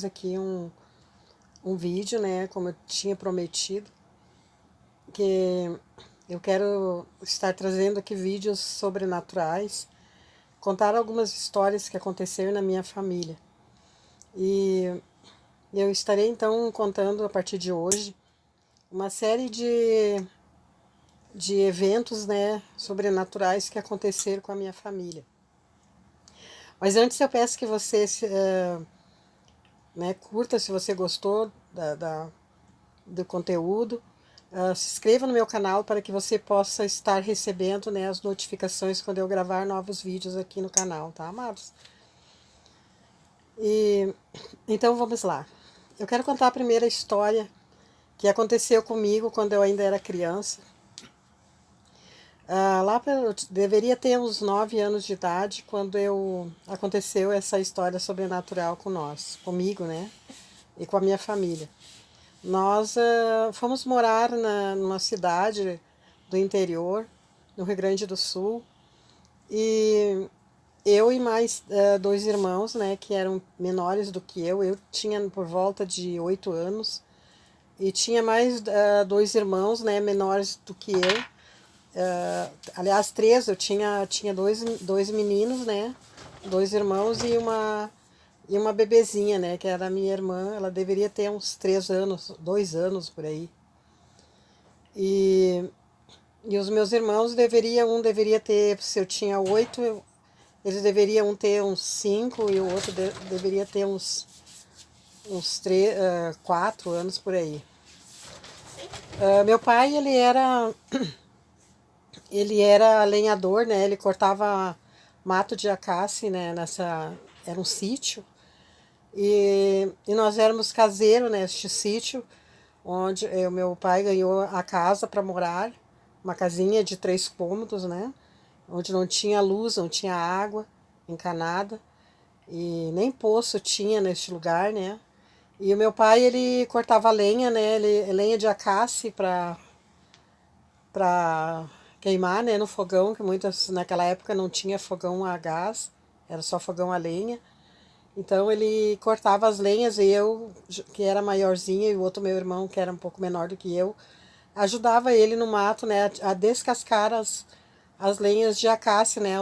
Aqui um vídeo, né, como eu tinha prometido, que eu quero estar trazendo aqui vídeos sobrenaturais, contar algumas histórias que aconteceram na minha família. E eu estarei então contando a partir de hoje uma série de eventos, né, sobrenaturais que aconteceram com a minha família. Mas antes eu peço que você curta se você gostou do conteúdo. Se inscreva no meu canal para que você possa estar recebendo, né, as notificações quando eu gravar novos vídeos aqui no canal, tá, amados? Então vamos lá. Eu quero contar a primeira história que aconteceu comigo quando eu ainda era criança. Eu deveria ter uns 9 anos de idade quando aconteceu essa história sobrenatural comigo, né? E com a minha família. Nós fomos morar numa cidade do interior, no Rio Grande do Sul, e eu e mais 2 irmãos, né, que eram menores do que eu tinha por volta de 8 anos, e tinha mais 2 irmãos, né, menores do que eu. Aliás, 3, eu tinha dois meninos, né, 2 irmãos e uma bebezinha, né, que era a minha irmã. Ela deveria ter uns 3 anos, 2 anos por aí. E os meus irmãos um deveria ter, se eu tinha 8, eles deveriam ter uns 5 e o outro deveria ter uns 4 anos por aí. Meu pai, ele era lenhador, né? Ele cortava mato de acácia, né? Era um sítio. E nós éramos caseiros neste sítio, onde o meu pai ganhou a casa para morar, uma casinha de 3 cômodos, né? Onde não tinha luz, não tinha água encanada, e nem poço tinha neste lugar, né? E o meu pai, ele cortava lenha, né? Lenha de acácia para queimar, né, no fogão, que muitas naquela época não tinha fogão a gás, era só fogão a lenha. Então ele cortava as lenhas e eu, que era maiorzinha, e o outro meu irmão, que era um pouco menor do que eu, ajudava ele no mato, né, a descascar as lenhas de acácia, né,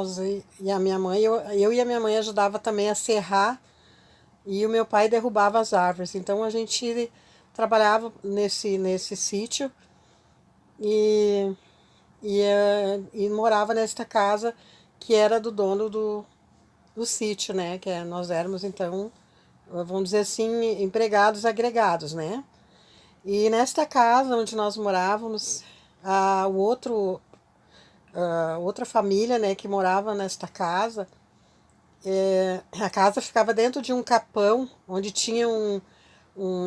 e a minha mãe, eu e a minha mãe ajudava também a serrar, e o meu pai derrubava as árvores. Então a gente trabalhava nesse sítio e, e morava nesta casa que era do dono do sítio, né, nós éramos então, vamos dizer assim, empregados agregados, né. E nesta casa onde nós morávamos, outra família, né, que morava nesta casa, a casa ficava dentro de um capão, onde tinha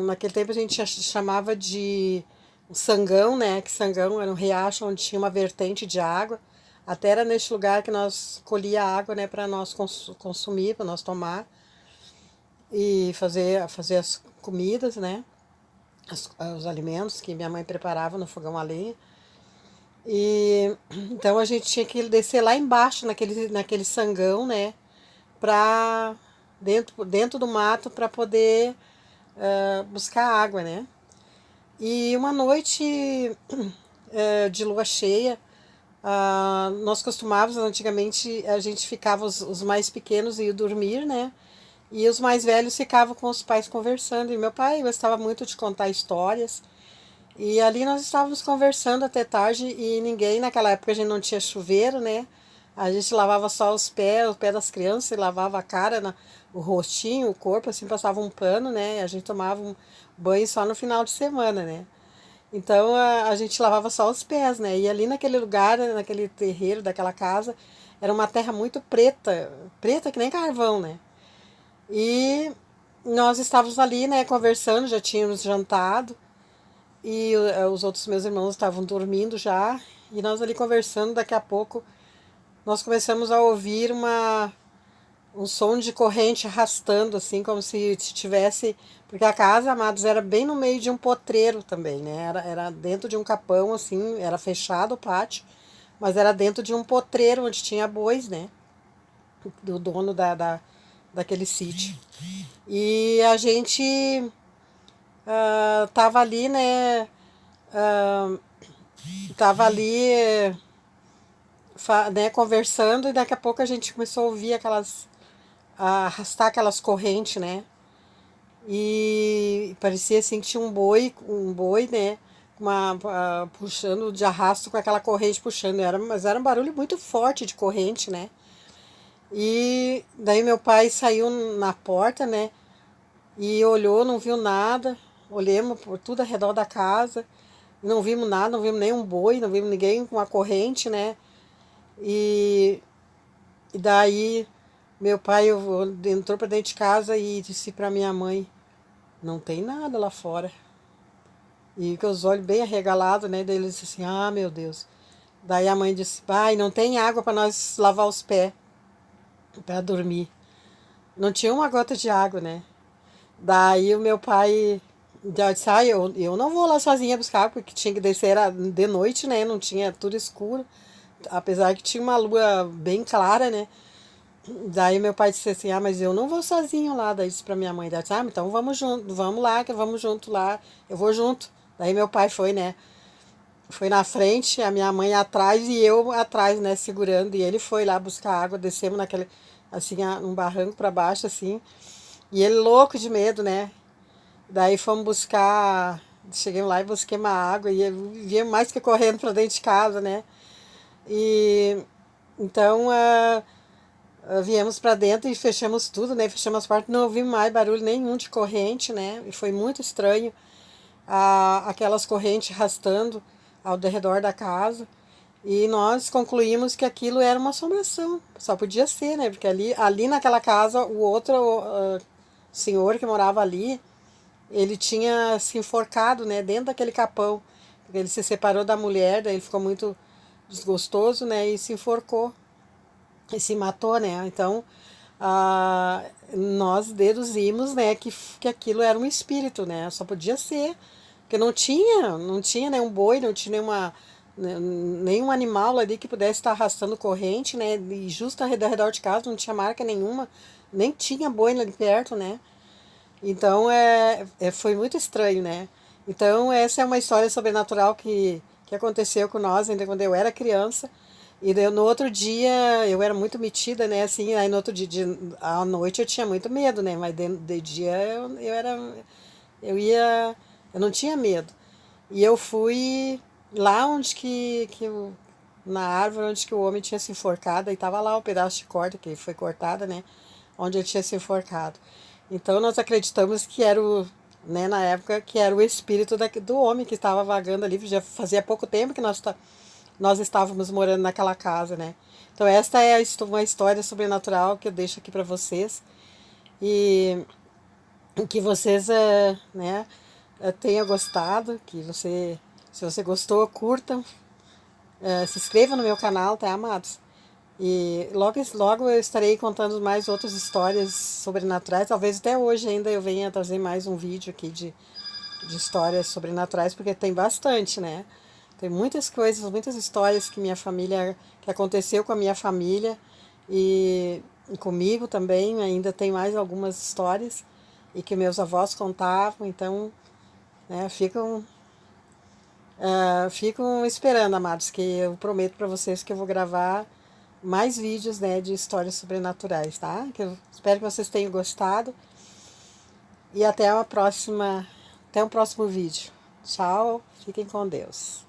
naquele tempo a gente chamava de um sangão, né, que sangão era um riacho onde tinha uma vertente de água. Até era neste lugar que nós colhia água, né, para nós consumir, para nós tomar e fazer as comidas, né, os alimentos que minha mãe preparava no fogão a lenha. E então a gente tinha que descer lá embaixo naquele sangão, né, para dentro do mato para poder buscar água, né. E uma noite de lua cheia, nós costumávamos, antigamente a gente ficava, os mais pequenos iam dormir, né, e os mais velhos ficavam com os pais conversando. E meu pai gostava muito de contar histórias. E ali nós estávamos conversando até tarde e ninguém, naquela época a gente não tinha chuveiro, né? A gente lavava só os pés das crianças, e lavava a cara, o rostinho, o corpo, assim, passava um pano, né? A gente tomava um banho só no final de semana, né? Então a gente lavava só os pés, né? E ali naquele lugar, naquele terreiro daquela casa, era uma terra muito preta, preta que nem carvão, né? E nós estávamos ali, né, conversando, já tínhamos jantado. E os outros meus irmãos estavam dormindo já, e nós ali conversando. Daqui a pouco nós começamos a ouvir um som de corrente arrastando, assim, como se tivesse. Porque a casa, amados, era bem no meio de um potreiro também, né? Era dentro de um capão, assim, era fechado o pátio, mas era dentro de um potreiro onde tinha bois, né? Do dono daquele sítio. E a gente tava ali, né? Tava ali, né, conversando, e daqui a pouco a gente começou a ouvir a arrastar aquelas correntes, né? E parecia assim que tinha um boi, né? Puxando de arrasto com aquela corrente puxando. Mas era um barulho muito forte de corrente, né? E daí meu pai saiu na porta, né? E olhou, não viu nada. Olhamos por tudo ao redor da casa. Não vimos nada, não vimos nenhum boi, não vimos ninguém com a corrente, né? E, e daí meu pai entrou para dentro de casa e disse para minha mãe: não tem nada lá fora. E com os olhos bem arregalados, né? Daí ele disse assim: ah, meu Deus. Daí a mãe disse: pai, não tem água para nós lavar os pés para dormir. Não tinha uma gota de água, né? Daí o meu pai já disse: ah, eu não vou lá sozinha buscar, porque tinha que descer, era de noite, né? Não tinha tudo escuro. Apesar que tinha uma lua bem clara, né? Daí meu pai disse assim: ah, mas eu não vou sozinho lá. Daí disse pra minha mãe: daí disse, ah, então vamos junto, vamos lá, que vamos junto lá, eu vou junto. Daí meu pai foi, né? Foi na frente, a minha mãe atrás e eu atrás, né, segurando. E ele foi lá buscar água, descemos naquele, assim, um barranco para baixo, assim. E ele louco de medo, né? Daí fomos buscar, cheguei lá e busquei uma água e viemos mais que correndo para dentro de casa, né? E então viemos para dentro e fechamos tudo, né? Fechamos as portas, não ouvimos mais barulho nenhum de corrente, né? E foi muito estranho aquelas correntes arrastando ao redor da casa. E nós concluímos que aquilo era uma assombração. Só podia ser, né? Porque ali naquela casa, o outro senhor que morava ali, ele tinha se enforcado, né? Dentro daquele capão. Porque ele se separou da mulher, daí ele ficou muito desgostoso, né? E se enforcou. E se matou, né? Então, nós deduzimos, né, que aquilo era um espírito, né? Só podia ser, porque não tinha nenhum boi, não tinha nenhum animal ali que pudesse estar arrastando corrente, né? E justo ao redor de casa não tinha marca nenhuma, nem tinha boi ali perto, né? Então, foi muito estranho, né? Então, essa é uma história sobrenatural que aconteceu com nós ainda quando eu era criança. E daí, no outro dia, eu era muito metida, né? Assim, aí no outro dia, à noite eu tinha muito medo, né? Mas de dia eu não tinha medo. E eu fui lá onde na árvore onde que o homem tinha se enforcado, e tava lá o pedaço de corda que foi cortada, né? Onde ele tinha se enforcado. Então nós acreditamos que era né, na época, que era o espírito do homem que estava vagando ali. Já fazia pouco tempo que nós estávamos morando naquela casa, né? Então esta é uma história sobrenatural que eu deixo aqui para vocês. E que vocês, né, tenham gostado, se você gostou, curtam, se inscrevam no meu canal, tá, amados? E logo eu estarei contando mais outras histórias sobrenaturais. Talvez até hoje ainda eu venha trazer mais um vídeo aqui de histórias sobrenaturais, porque tem bastante, né? Tem muitas coisas, muitas histórias que aconteceu com a minha família e comigo também. Ainda tem mais algumas histórias e que meus avós contavam. Então, né, ficam esperando, amados, que eu prometo para vocês que eu vou gravar mais vídeos, né, de histórias sobrenaturais, tá? Que eu espero que vocês tenham gostado. E até o próximo vídeo. Tchau, fiquem com Deus.